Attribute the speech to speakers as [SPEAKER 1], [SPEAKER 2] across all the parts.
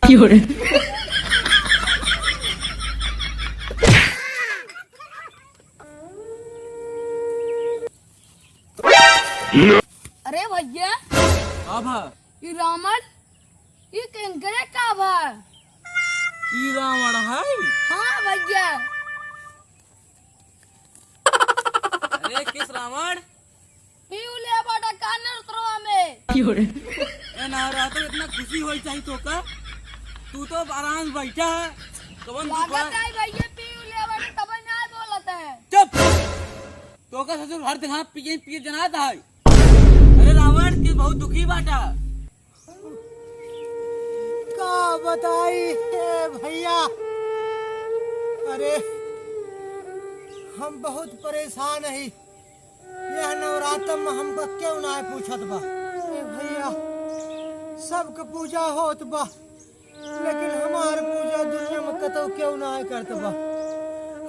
[SPEAKER 1] अरे भैया
[SPEAKER 2] अब
[SPEAKER 1] ये रावण ये किंकरे का भा
[SPEAKER 2] ई रावण है।
[SPEAKER 1] हाँ भैया
[SPEAKER 2] अरे किस रावण
[SPEAKER 1] पीले बाटा कानर उतरवा में
[SPEAKER 2] ए नारा तो इतना खुशी होई चाहिए तो का तू तो आराम से बैठा है कौन
[SPEAKER 1] लागत है भैया पीले बाटा तब ना बोलता है।
[SPEAKER 2] चुप तो का ससुर हर दिन पीए पीए जनाता है। अरे रावण के बहुत दुखी बाटा
[SPEAKER 3] का बताई भैया। अरे हम बहुत परेशान है। यह नवरात्र में हमको क्यों ना पूछत बा भैया। सबके पूजा होत बा लेकिन हमार पूजा दुनिया में कतो क्यों ना करत बा।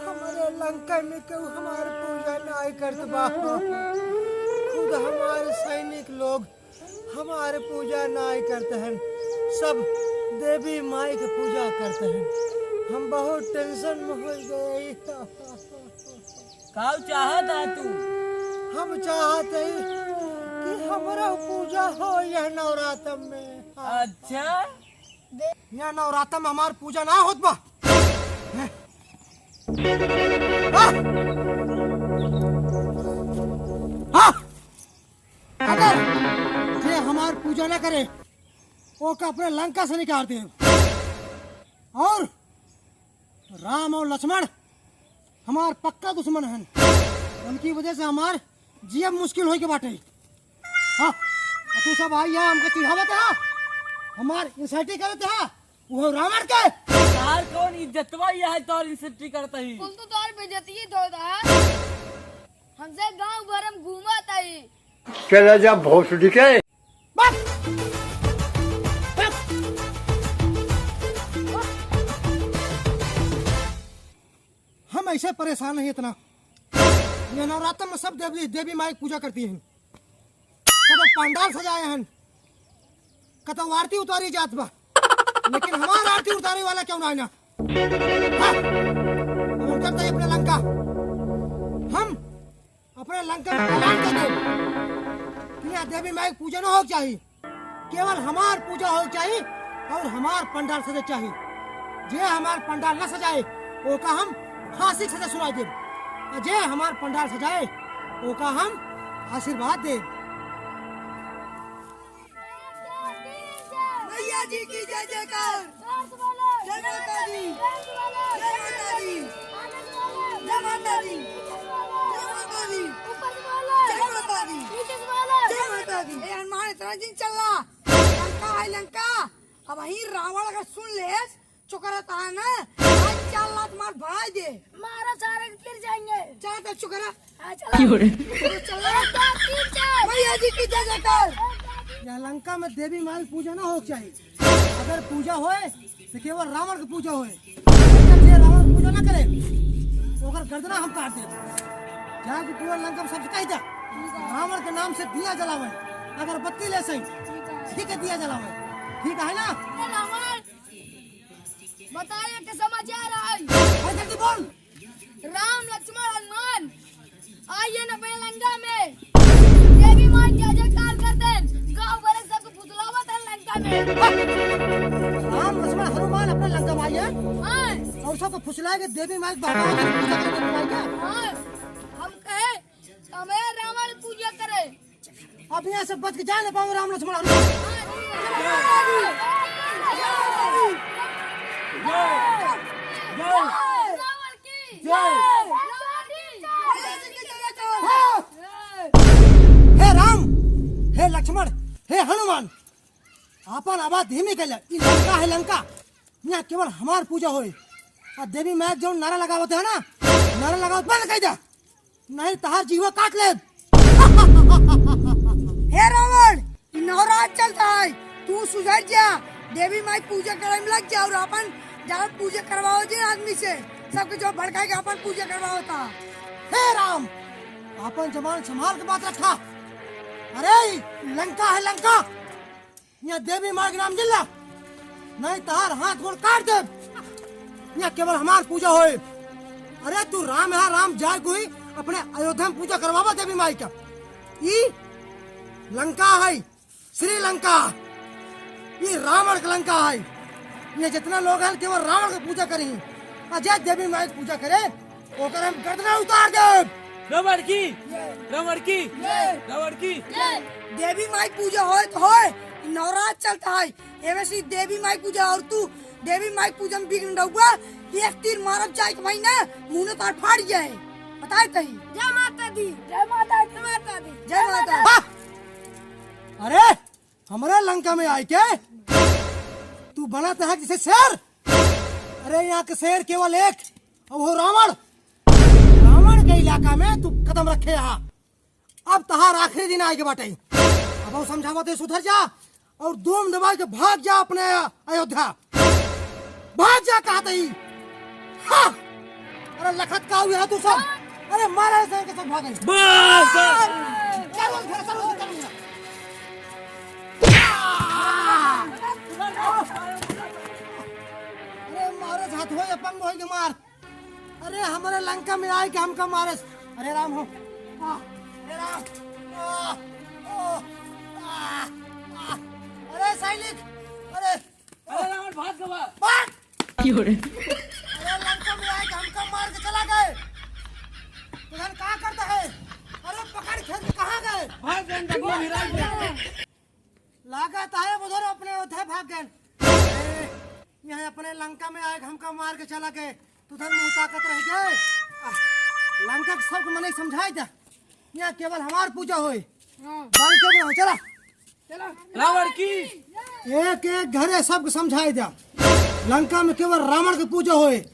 [SPEAKER 3] हमारे लंका में क्यों हमार पूजा ना करत बा। खुद हमारे सैनिक लोग हमारे पूजा ना करते हैं। सब देवी माई की पूजा करते हैं। हम बहुत टेंशन में हो गए।
[SPEAKER 2] का चाहता तू
[SPEAKER 3] हम चाहते हैं कि हमारा पूजा हो यह नवरात्र में।
[SPEAKER 2] अच्छा
[SPEAKER 3] यह नवरात्र में हमार पूजा ना होत बा। अगर ये हमार पूजा ना करे वो का अपने लंका से निकाल दे। और राम और लक्ष्मण हमार पक्का दुश्मन हैं। उनकी वजह से हमार जीवन मुश्किल हो के बाटे। हाँ तू सब आई है हमको चिढ़ावत है। हमार इंसल्टी करते है वो रावण के।
[SPEAKER 2] तार कौन इज्जतवा ये है तोर इंसल्टी करता ही।
[SPEAKER 1] कुल तो तोर बेइज्जती होता है। हमसे गांव भर में घूमत है।
[SPEAKER 4] चला जा भोसड़ी के
[SPEAKER 3] हम ऐसे परेशान नहीं इतना। ये नवरात्र में सब देवी देवी माई पूजा करती हैं। कदो पंडाल सजाए हैं कदो आरती उतारी जात बा लेकिन हमारा आरती उतारी वाला क्यों ना। हाँ? हम करते हैं अपने लंका। हम अपने लंका में ऐलान कर दो कि यहाँ देवी माई पूजा ना हो चाहिए। केवल हमार पूजा हो चाहिए और हमार पंडाल सजा चाहिए। जे हमार पंडाल न सजाए वो का हम फांसी की सजा सुनाई दे। जे हमार पंडाल सजाए वो का हम आशीर्वाद दे। मैया जी की जय जयकार। जय माता दी। जय माता दी। जय माता दी। जय माता दी। जय माता दी। जय माता दी।
[SPEAKER 1] ए हनुमान इतना दिन चल रहा लंका है लंका। अब वही रावण अगर सुन ले चुकरता है ना आज चल लात मार भाई दे मारा सारे गिर जाएंगे। चल तो चुकरा चल मैया जी की जय जयकार।
[SPEAKER 3] यह लंका में देवी माई पूजा ना हो चाहिए। अगर पूजा होए तो केवल रावण की पूजा होए। अगर रावण पूजा ना करे तो अगर गर्दना हम काट दे। जहाँ की पूरा लंका में सबसे कही था रावण के नाम से दिया जलावे। अगर बत्ती ले सही ठीक है दिया जलावे। ठीक है ना।
[SPEAKER 1] बताइए के समाचार आई।
[SPEAKER 3] जल्दी बोल।
[SPEAKER 1] राम लक्ष्मण हनुमान आइए न पे लंका में देवी माँ जय जयकार करते हैं। गाँव वाले सबको फुसलावत है लंका में।
[SPEAKER 3] राम लक्ष्मण हनुमान अपने लंका में आए
[SPEAKER 1] हाँ
[SPEAKER 3] और सबको फुसलाएंगे देवी माई की पूजा करके।
[SPEAKER 1] हाँ हम कहे हमें रावण पूजा करे।
[SPEAKER 3] अब यहाँ से बच के जा नहीं पाऊंगे राम लक्ष्मण हनुमान। हे राम हे लक्ष्मण हे हनुमान आपन आवाज धीमी कर लंका है लंका। यहाँ केवल हमार पूजा होए। और देवी माई जो नारा लगावत है ना नारा लगावत बंद कर दे नहीं तहार जीवा काट ले।
[SPEAKER 1] हे रावण नवरात्र चलता है तू सुधर जा। देवी माई पूजा करे में लग जा और अपन जब पूजा करवाओ जे आदमी से सबके जो भड़काएगा अपन पूजा करवाओ था।
[SPEAKER 3] हे राम अपन जबान संभाल के बात रखा। अरे लंका है लंका यहाँ देवी माँ के नाम जिला नहीं तहार हाथ गोड़ काट दे। यहाँ केवल हमार पूजा होए। अरे तू राम है राम जाय कोई अपने अयोध्या में पूजा करवावा देवी माई का। ई लंका है, श्रीलंका। ये रावण का लंका है। ये जितना लोग हैं केवल रावण की पूजा करी, अजय देवी माई की पूजा करे ओकर हम गर्दन उतार दे।
[SPEAKER 2] रावण की रावण की रावण की
[SPEAKER 1] देवी माई पूजा होए तो होए, नवरात्र चलता है एमे से देवी माई पूजा। और तू देवी माई पूजा में बिगड़ डुआ, एक तीर मारब जाए के भाई ना मुंह तार फाड़ जाए। बताए तही। जय माता दी, जय माता दी, माता दी, जय माता।
[SPEAKER 3] अरे हमारे लंका में आए के तू बनाता है जिसे शेर। अरे यहाँ के शेर केवल एक, और वो रावण। रावण के इलाका में तू कदम रखे यहाँ। अब तहार आखिरी दिन आए के बाटे। अब वो समझावते सुधर जा और धूम दबा के भाग जा अपने अयोध्या। भाग जा कहते ही। हाँ। अरे लखत का हुआ तू सब। अरे मारा से के सब भागे।
[SPEAKER 2] बस
[SPEAKER 3] चलो घर चलो चलो। अरे मारे हाथ हो अपंग हो के मार। अरे हमारे लंका में आए के हमका मारे। अरे राम हो। अरे राम। अरे सैनिक। अरे
[SPEAKER 2] अरे रावण भाग गवा
[SPEAKER 3] भाग।
[SPEAKER 2] क्यों रे?
[SPEAKER 3] अरे लंका में आए के हमका मार के चला गए। तुझे क्या करता है? अरे पकड़ खेल के कहाँ गए?
[SPEAKER 2] भाग गए डगो हिराज गए।
[SPEAKER 3] लागत है उधर अपने उधर भाग गए। यहाँ अपने लंका में आए हमका मार के चला गए। तुधर मुंह ताकत रह गए। लंका के सबको मैंने समझाई था। यहाँ केवल हमार पूजा होए। बाल के हो चला।
[SPEAKER 2] रावण की
[SPEAKER 3] एक एक घरे सबको समझाई था। लंका में केवल रावण की पूजा होए।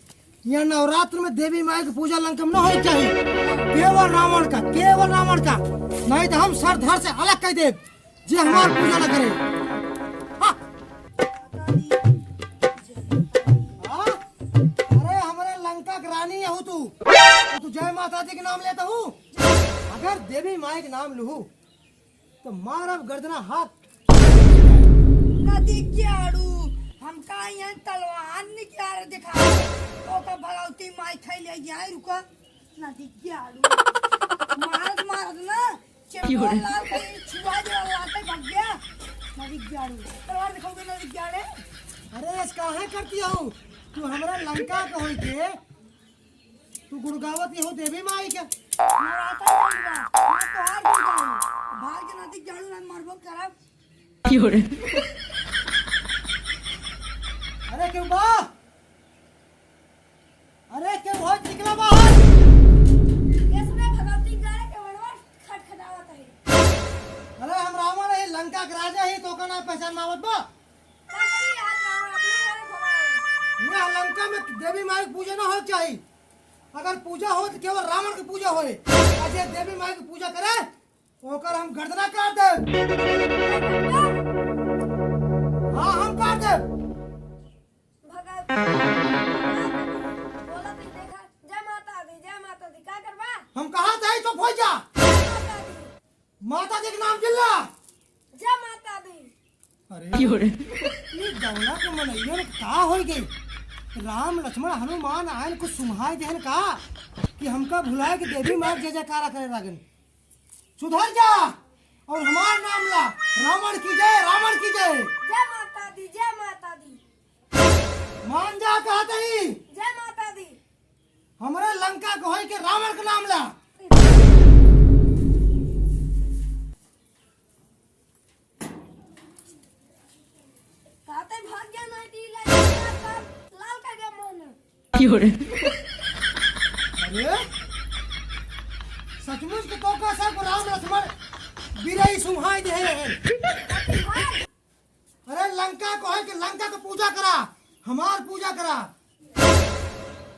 [SPEAKER 3] यहाँ नवरात्र में देवी माई की पूजा लंका में न होनी चाहिए। केवल रावण का, केवल रावण का। नहीं तो हम सर धर से अलग कर दे जे हमार पूजा न करे। हाँ। हाँ? अरे हमारे लंका की रानी है तू। तू जय माता दी के नाम लेता हूँ। अगर देवी माई के नाम लूँ तो मारब गर्दना हाथ।
[SPEAKER 1] नदी क्याड़ू हमका यहाँ तलवार निकाल दिखा तो का भगवती माई खाई ले जाए। रुका नदी क्याड़ू मारत मारत ना चेपो लाल कहीं छुआ दे लाते भाग गया। नदी क्याड़ू तलवार दिखाओगे नदी क्याड़े।
[SPEAKER 3] अरे इस काहे करती हूँ? तू हमारा लंका का होई के तू गुड़गावत हो देवी माई के।
[SPEAKER 1] मारता जाऊंगा मैं तो हार जाऊंगा। भाग के नदी क्याड़ू ना मारबो करब।
[SPEAKER 2] क्यों रे?
[SPEAKER 3] अरे क्यों बा? अरे क्यों बहुत निकला बाहर?
[SPEAKER 1] इसमें भगवती गाड़े के वड़वा खटखटावत है।
[SPEAKER 3] अरे हम रावण है, लंका के राजा ही तो का नाम पहचान मावत बा।
[SPEAKER 1] का करी आज रावण अपने घरे घुमाए।
[SPEAKER 3] यहाँ लंका में देवी माई की पूजा ना हो चाहिए। अगर पूजा हो तो केवल रावण की पूजा होए। अजय देवी माई की पूजा करे ओकर हम गर्दना काट दे। हाँ हम काट दे।
[SPEAKER 1] बोला भी देखा जय माता दी क्या करवा।
[SPEAKER 3] हम कहा था तो खोज जा। माता जी के नाम चिल्ला।
[SPEAKER 1] जय माता दी।
[SPEAKER 3] अरे
[SPEAKER 2] क्यों रे?
[SPEAKER 3] ये गौना के मनैया का हो गई। राम लक्ष्मण हनुमान आयन कुछ सुम्हाय देहन का कि हमका भुलाए कि देवी माँ जय जयकारा करे लागन। सुधर जा और हमार नाम ला। रावण की जय, रावण की जय।
[SPEAKER 1] जय माता दी, जय माता दी।
[SPEAKER 3] मान जा कहते ही।
[SPEAKER 1] जय माता दी।
[SPEAKER 3] हमारे लंका को है कि रावण का नाम ला।
[SPEAKER 1] कहते भाग गया नहीं दी लाल का गया मन।
[SPEAKER 2] क्यों रे?
[SPEAKER 3] अरे सचमुच के तो का सब राम लक्ष्मण बिरई सुम्हाय दे हैं। अरे लंका को है कि लंका को पूजा करा, हमार पूजा करा।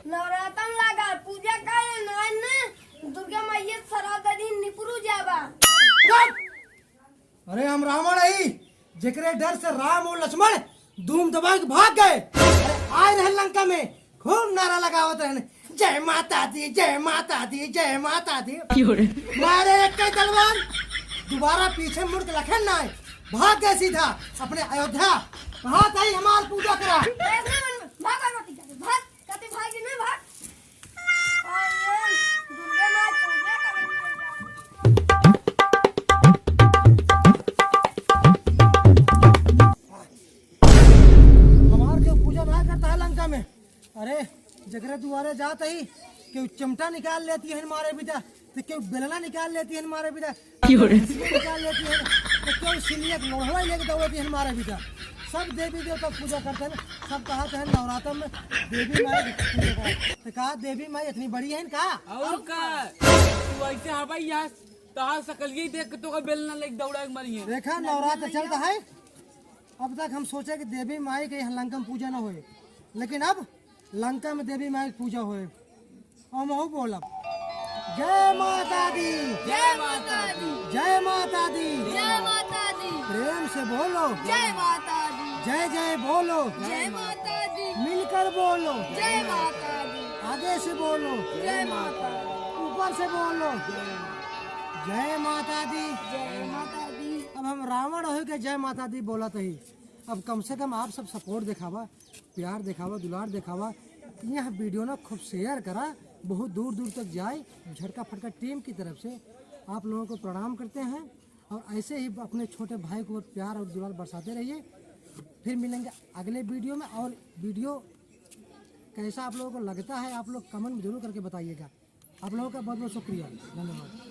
[SPEAKER 1] नवरातन लगा पूजा करे ना दुर्गा मैया सराधा दिन निपुरु जाबा।
[SPEAKER 3] अरे हम रावण है जेकरे डर से राम और लक्ष्मण धूम दबा के भाग गए। अरे आए रहे लंका में खूब नारा लगावत रहे जय माता दी, जय माता दी, जय माता दी।
[SPEAKER 2] क्यों रे?
[SPEAKER 3] मारे एक के तलवार दोबारा पीछे मुड़ के लखन ना भाग गए सीधा अपने अयोध्या। कहा था हमार पूजा करा। हमार के पूजा ना करता है लंका में। अरे जगरे दुआरे जात ही क्यों चिमटा निकाल लेती है हमारे पिता, तो क्यों बेलना निकाल लेती है हमारे पिता, निकाल लेती है, तो क्यों सिलियक लोहड़ा लेके दौड़ती है हमारे पिता। सब देवी देवता पूजा करते हैं। सब कहा है नवरात्र में देवी माई की पूजा करा। तो कहा देवी माई इतनी बड़ी है कहा।
[SPEAKER 2] और का तू ऐसे हवाई यहाँ तार सकलिए देख के तो का बेलना लेके दौड़ा के मरी है।
[SPEAKER 3] देखा नवरात्र चलता है। अब तक हम सोचे कि देवी माई के यहाँ लंका में पूजा ना होए, लेकिन अब लंका में देवी माई की पूजा होए। और मैं बोलब जय माता दी,
[SPEAKER 1] जय माता दी,
[SPEAKER 3] जय माता दी,
[SPEAKER 1] जय माता दी,
[SPEAKER 3] प्रेम से बोलो
[SPEAKER 1] जय माता दी,
[SPEAKER 3] जय जय बोलो,
[SPEAKER 1] जय माता दी,
[SPEAKER 3] मिलकर बोलो,
[SPEAKER 1] जय माता दी,
[SPEAKER 3] आगे से बोलो,
[SPEAKER 1] जय माता दी,
[SPEAKER 3] ऊपर से बोलो जय माता दी।
[SPEAKER 1] जय माता दी।
[SPEAKER 3] अब हम रावण हो के जय माता दी बोला तो ही। अब कम से कम आप सब सपोर्ट दिखावा, प्यार दिखावा, दुलार दिखावा। यह वीडियो ना खूब शेयर करा, बहुत दूर दूर तक जाए। झटका फटका टीम की तरफ से आप लोगों को प्रणाम करते हैं। और ऐसे ही अपने छोटे भाई को प्यार और दुलार बरसाते रहिए। फिर मिलेंगे अगले वीडियो में। और वीडियो कैसा आप लोगों को लगता है आप लोग कमेंट में जरूर करके बताइएगा। आप लोगों का बहुत बहुत शुक्रिया, धन्यवाद।